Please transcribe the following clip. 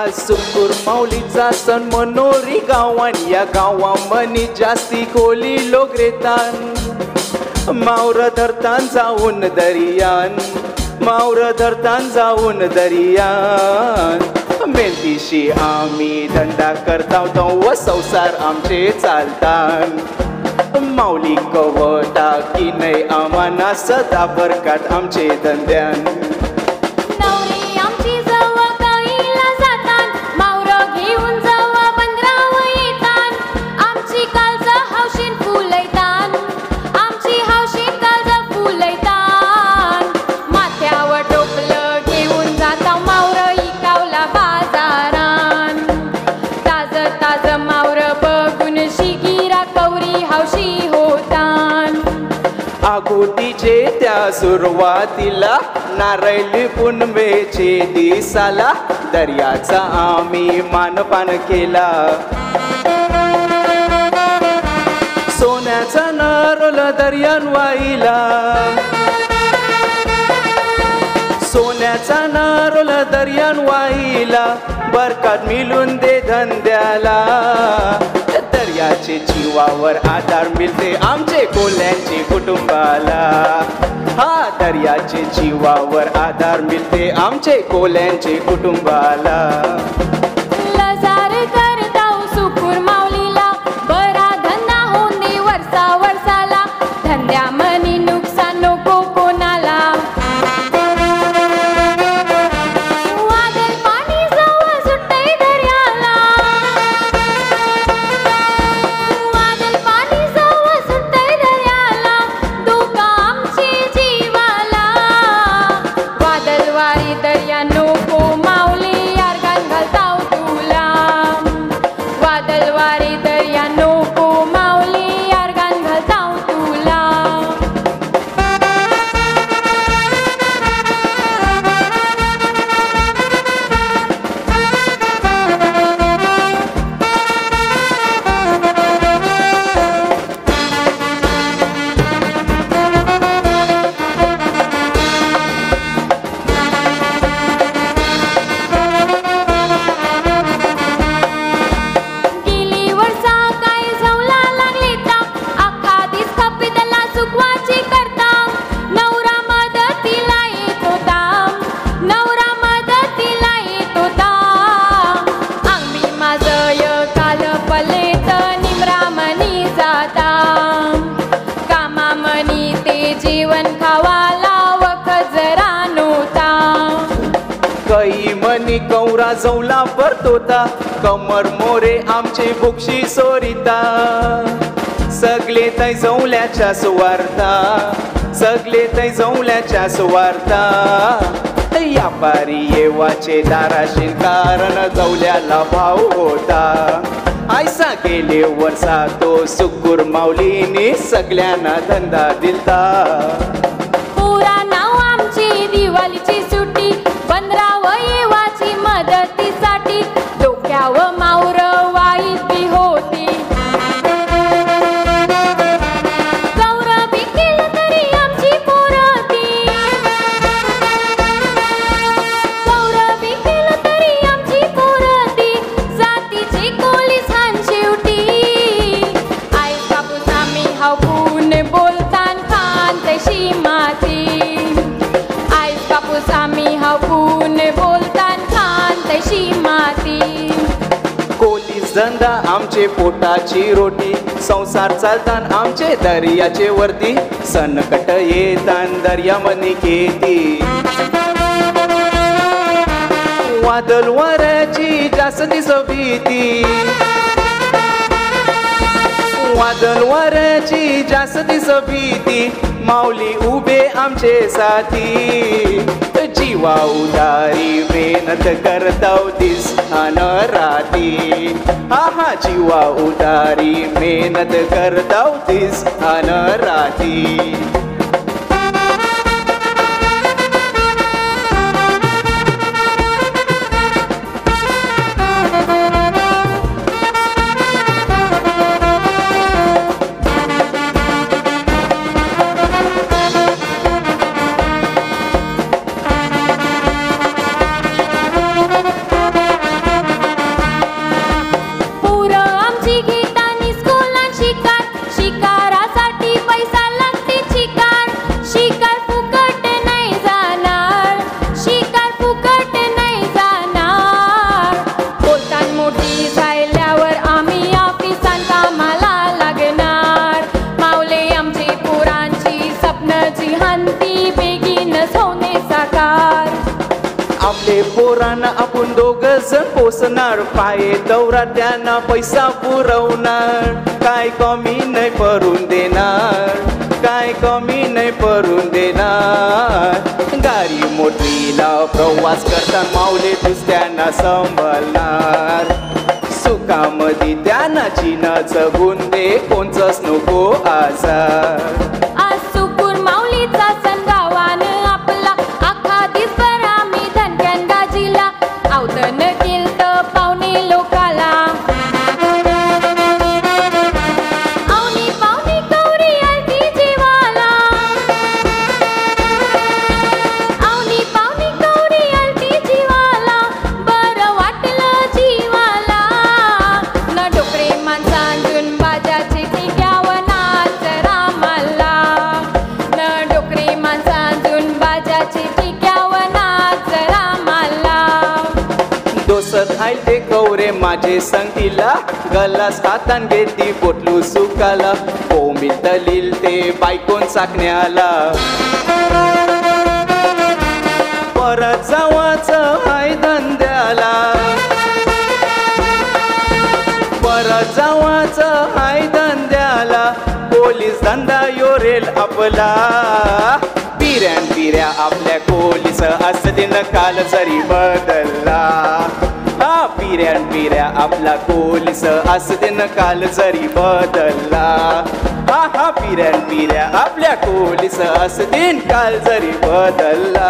आज सुकूर माऊलीचा सण मनोरी गावान या गावामनी जास्ती कोली लोक रेतान मावर धरतान जाऊन दर्यान मावर धरतान जाऊन दर्यान मेहनतीशी आम्ही धंदा करताव तो व संसार आमचे चालतान माऊली कवटा की नाही आम्हाना सदा बरकात आमचे धंद्यान आगोतीचे त्या सुरुवातीला नारळी पुनमेचे दिसाला दर्याचा आम्ही मानपान केला सोन्याचा नारळ दर्यान वाहिला सोन्याचा नारळ दर्यान वाहिला बरकात मिळून दे धंद्याला दर्याचे जीवावर आधार मिळते आमचे कोल्यांचे कुटुंबाला हा दर्याचे जीवावर आधार मिळते आमचे कोल्यांचे कुटुंबाला सुकूर माऊलीला बरा धंदा होणे वर्षा वर्षाला धंद्या मनी नुकसान नको कोणाला वादळ पाणी जवळ सुटतंय दर्याला वादळ पाणी जवळ सुटतंय दर्याला धोका आमची जीवाला वादळ वारी दर्या नको माऊली यारगान घालताव तुला वादळ वारी दर्या नको माऊली यारगान घालताव तुला गेली वर्षा काय जवला लागली ता अख्खा दिस कपितला चुकवाची करता नवरा मदतीला येत होता नवरा मदतीला येत होता आम्ही माझं काल पलेत निमरामनी जाता कामामनी ते जीवन खावाला वखत जरा नव्हता काही मनी कौरा जवला परतोता कमर मोरे आमचे बुक्षी सोरिता सगळे तै जवल्याच्या सुवार्ता सगळे तै जवल्याच्या सुवार्ता व्यापारी येवाचे दाराशीन कारण जवल्याला भाव होता आयसा गेले वर्षा तो सुकूर माऊलीने सगळ्यांना धंदा दिलता पुरा नाव आमची दिवाळीची सुट्टी 15 येवाची मदतीसाठी डोक्याव माऊर वाईट बी होती गौरवी केलं तरी आमची पोरती गौरवी केलं तरी आमची पोरती जातीची कोली छान शेवटी आई कापूस आम्ही हावून बोलतान खान तशी माती आई कापूस आम्ही हावून बोलतान खान तशी माती कोलीस धंदा आमचे पोटाची रोटी संसार चालतान आमचे दर्याचे वरती सनकट येतान दर्यामनी खेती वादळ वाऱ्याची जास्ती भीती वादळ वाऱ्याची जास्ती भीती माऊली उभे आमचे साथी जीवा उदारी मेहनत करताव दिस अन राती हा जीवा उदारी मेहनत करताव दिस अन राती पोसणार पाये दौरा त्यांना पैसा पुरवणार काय कमी नाही पडून देणार काय कमी नाही पडून देणार गाडी मोठीला प्रवास करताना माऊली तूच त्यांना सांभाळणार सुखामध्ये त्यांना चिन्हाचं गुंदे कोणचंच नको आजार आज सुकून माऊलीचा सण गावानं आपला आखा दिसभर आम्ही धनक्यान गाजीला आवतन केलत पाहुणे लोकाला आवनी पाहुणी कवरी आलती जीवाला आवनी पाहुणी कवरी आलती जीवाला बरं वाटलं जीवाला न डोकरे माणसांजून बाजाचे ठिक्यावर नाच रामाला न डोकरे माणसांजून बाजाचे ठिक्यावर नाच रामाला दोसत आयल ते कवरे माझे संगीला गलास हातान घेती बोटलू सुकाला कोमित लिल ते बायकोन चाकण्याला परत जावाचं हाय धंद्याला परत जावाचं हाय धंद्याला पोलीस धंदा योरेल आपला पिऱ्यान पिऱ्या आपल्या कोलीस असते न काल जरी बदलला हा पिऱ्यान पिऱ्या आपला कोलीस असते न काल जरी बदलला हा हा पिऱ्यान पिऱ्या आपल्या कोलीस असते काल जरी बदलला